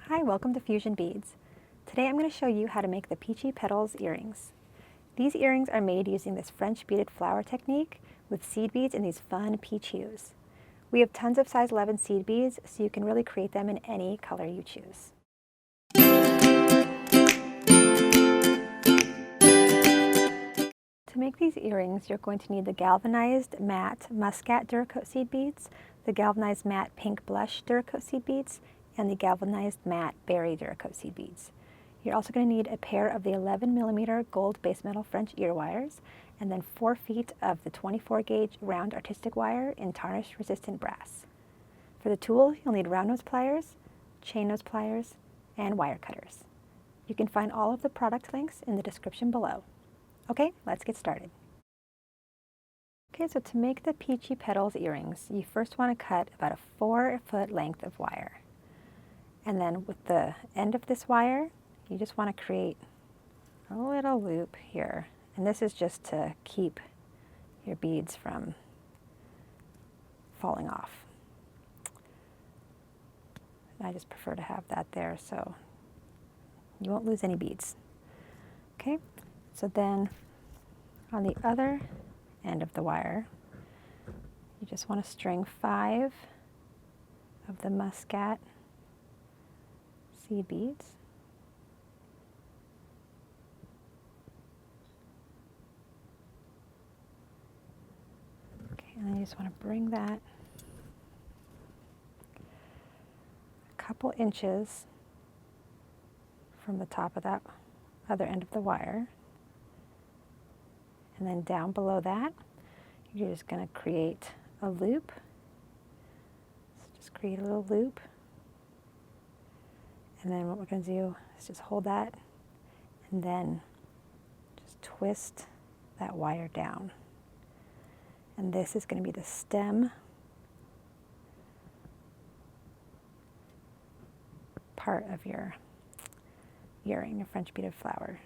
Hi, welcome to Fusion Beads. Today I'm going to show you how to make the Peachy Petals Earrings. These earrings are made using this French beaded flower technique with seed beads in these fun peach hues. We have tons of size 11 seed beads, so you can really create them in any color you choose. To make these earrings, you're going to need the Galvanized Matte Muscat Duracoat seed beads, the Galvanized Matte Pink Blush Duracoat seed beads, and the Galvanized Matte Berry Duracoat seed beads. You're also going to need a pair of the 11mm gold base metal French ear wires, and then 4 feet of the 24 gauge round artistic wire in tarnish resistant brass. For the tool, you'll need round nose pliers, chain nose pliers, and wire cutters. You can find all of the product links in the description below. Okay, let's get started. Okay, so to make the Peachy Petals earrings, you first want to cut about a 4-foot length of wire. And then with the end of this wire, you just want to create a little loop here. And this is just to keep your beads from falling off. I just prefer to have that there so you won't lose any beads. Okay, so then on the other end of the wire, you just want to string 5 of the Muscat seed beads. Okay, and then you just want to bring that a couple inches from the top of that other end of the wire. And then down below that, you're just going to create a loop. So just create a little loop. And then what we're going to do is just hold that and then just twist that wire down. And this is going to be the stem part of your earring, your French beaded flower.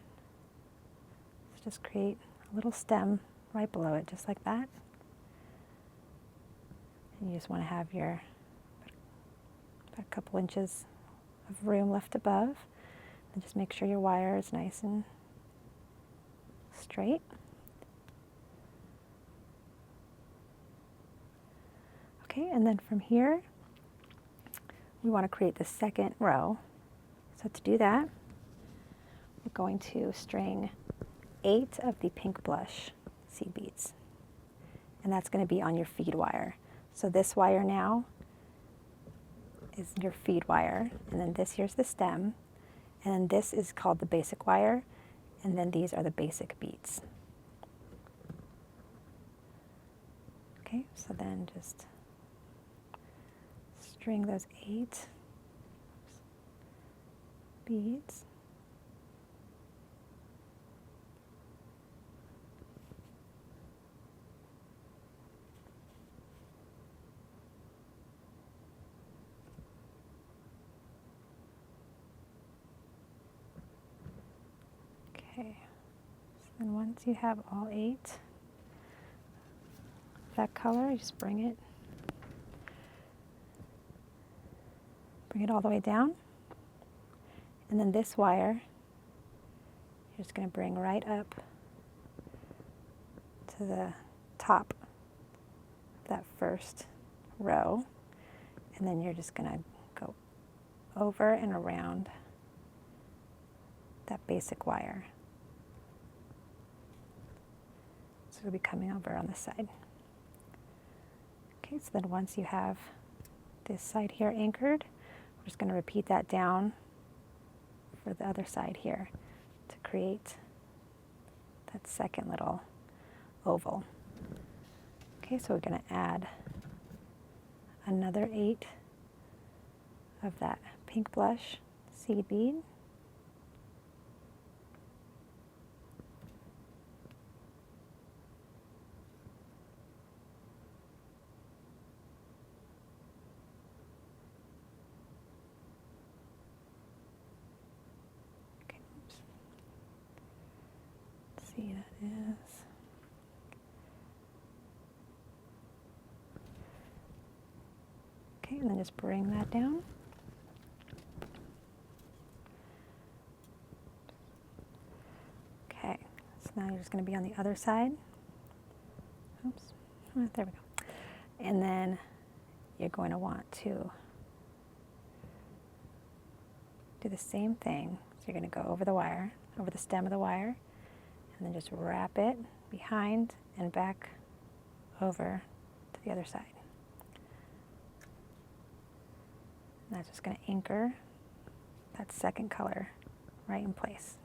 So just create a little stem right below it, just like that. And you just want to have your about a couple inches of room left above, and just make sure your wire is nice and straight. Okay, and then from here, we want to create the second row. So to do that, we're going to string 8 of the pink blush seed beads, and that's going to be on your feed wire. So this wire now is your feed wire, and then this here's the stem, and then this is called the basic wire, and then these are the basic beads. Okay, so then just string those 8 beads. Okay, so then once you have all 8 that color, you just bring it all the way down, and then this wire you're just going to bring right up to the top of that first row, and then you're just going to go over and around that basic wire. So it'll be coming over on this side. Okay, so then once you have this side here anchored, we're just going to repeat that down for the other side here to create that second little oval. Okay, so we're going to add another 8 of that pink blush seed bead. That is. Okay, and then just bring that down. now you're just going to be on the other side. Oops, there we go. And then you're going to want to do the same thing. So you're going to go over the wire, over the stem of the wire, and then just wrap it behind and back over to the other side. And that's just going to anchor that second color right in place.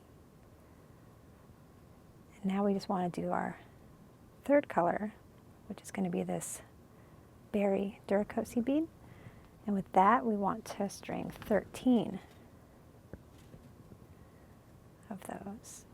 And now we just want to do our third color, which is going to be this berry Duracoat seed bead. And with that, we want to string 13 of those.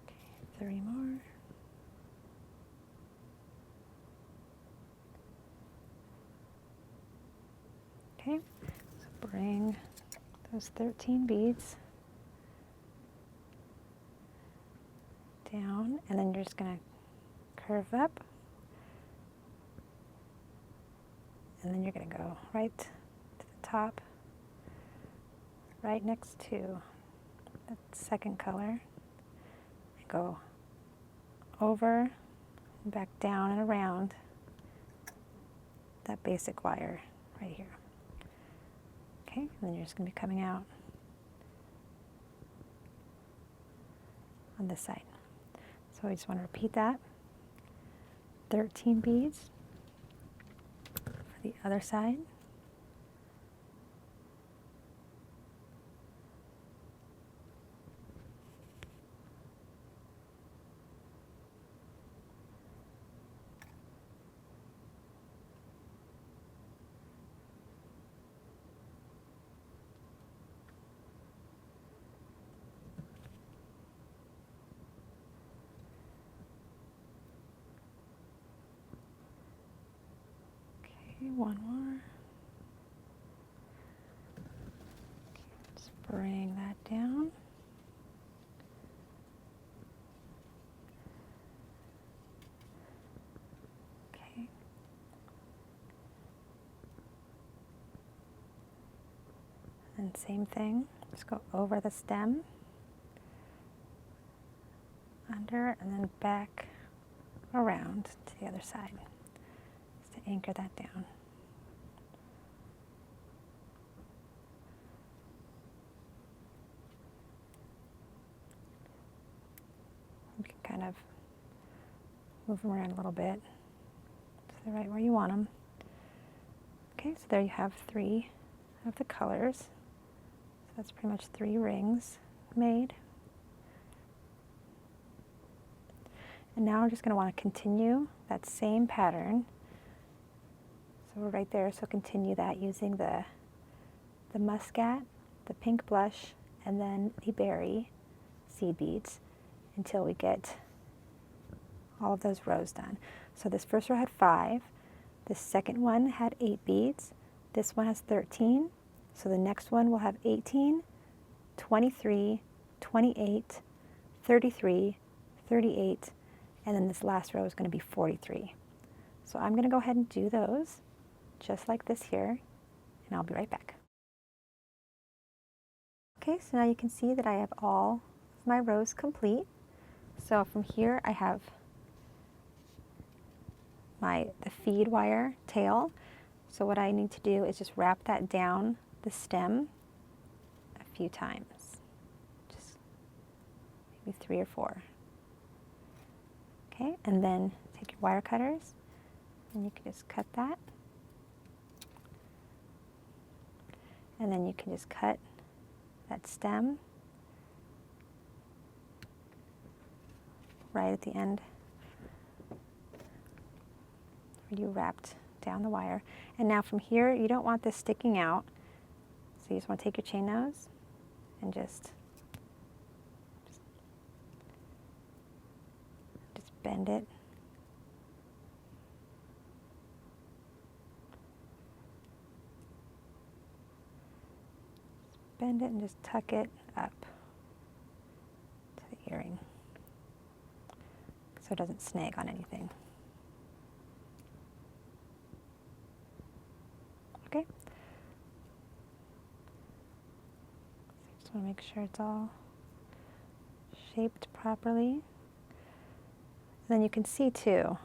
Okay, 3 more. Okay, so bring those 13 beads down, and then you're just going to curve up, and then you're going to go right to the top, right next to that second color, and go over and back down and around that basic wire right here. Okay, and then you're just going to be coming out on this side. So I just want to repeat that. 13 beads for the other side. One more. Okay, let's bring that down. Okay. And same thing, just go over the stem, under, and then back around to the other side, just to anchor that down. You can kind of move them around a little bit so they're right where you want them. Okay, so there you have 3 of the colors. So that's pretty much 3 rings made. And now we're just going to want to continue that same pattern. So we're right there, so continue that using the Muscat, the pink blush, and then the berry seed beads until we get all of those rows done. So this first row had 5, the second one had 8 beads, this one has 13, so the next one will have 18, 23, 28, 33, 38, and then this last row is going to be 43. So I'm going to go ahead and do those just like this here, and I'll be right back. Okay, so now you can see that I have all of my rows complete. So from here I have the feed wire tail. So what I need to do is just wrap that down the stem a few times, just maybe 3 or 4. Okay, and then take your wire cutters and you can just cut that. And then you can just cut that stem right at the end where you wrapped down the wire. And now from here, you don't want this sticking out. So you just want to take your chain nose and just bend it bend it and just tuck it up to the earring so it doesn't snag on anything. Okay. So just want to make sure it's all shaped properly. And then you can see too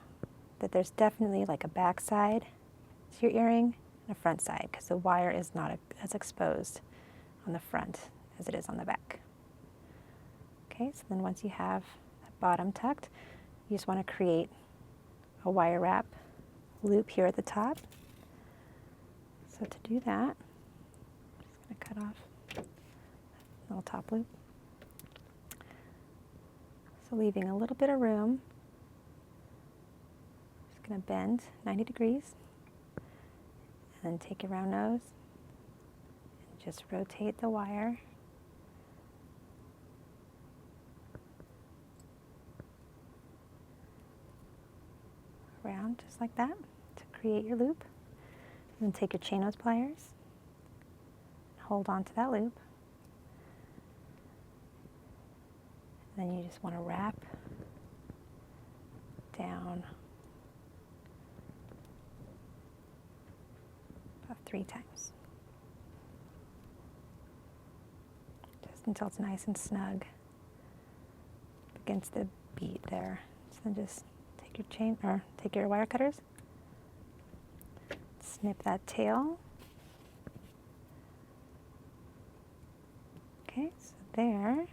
that there's definitely like a back side to your earring and a front side because the wire is not as exposed on the front as it is on the back. Okay, so then once you have that bottom tucked, you just want to create a wire wrap loop here at the top. So to do that, I'm just going to cut off that little top loop. So leaving a little bit of room, just going to bend 90 degrees and then take your round nose and just rotate the wire around just like that to create your loop. And then take your chain nose pliers and hold on to that loop. And then you just want to wrap down about 3 times. Just until it's nice and snug against the bead there. So then just take your chain or take your wire cutters. Snip that tail. Okay, so there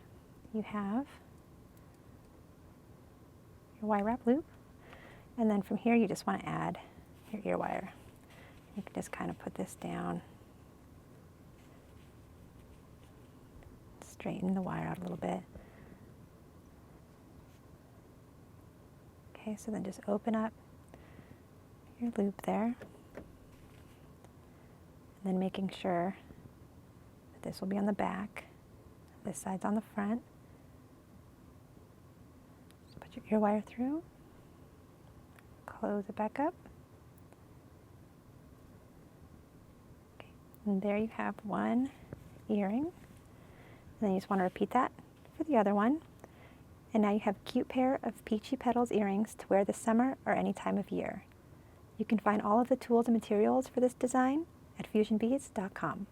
you have your wire wrap loop. And then from here you just want to add your ear wire. You can just kind of put this down, straighten the wire out a little bit. Okay, so then just open up your loop there. And then making sure that this will be on the back, this side's on the front. Just put your ear wire through, close it back up. Okay. And there you have one earring. And then you just want to repeat that for the other one. And now you have a cute pair of Peachy Petals earrings to wear this summer or any time of year. You can find all of the tools and materials for this design at fusionbeads.com.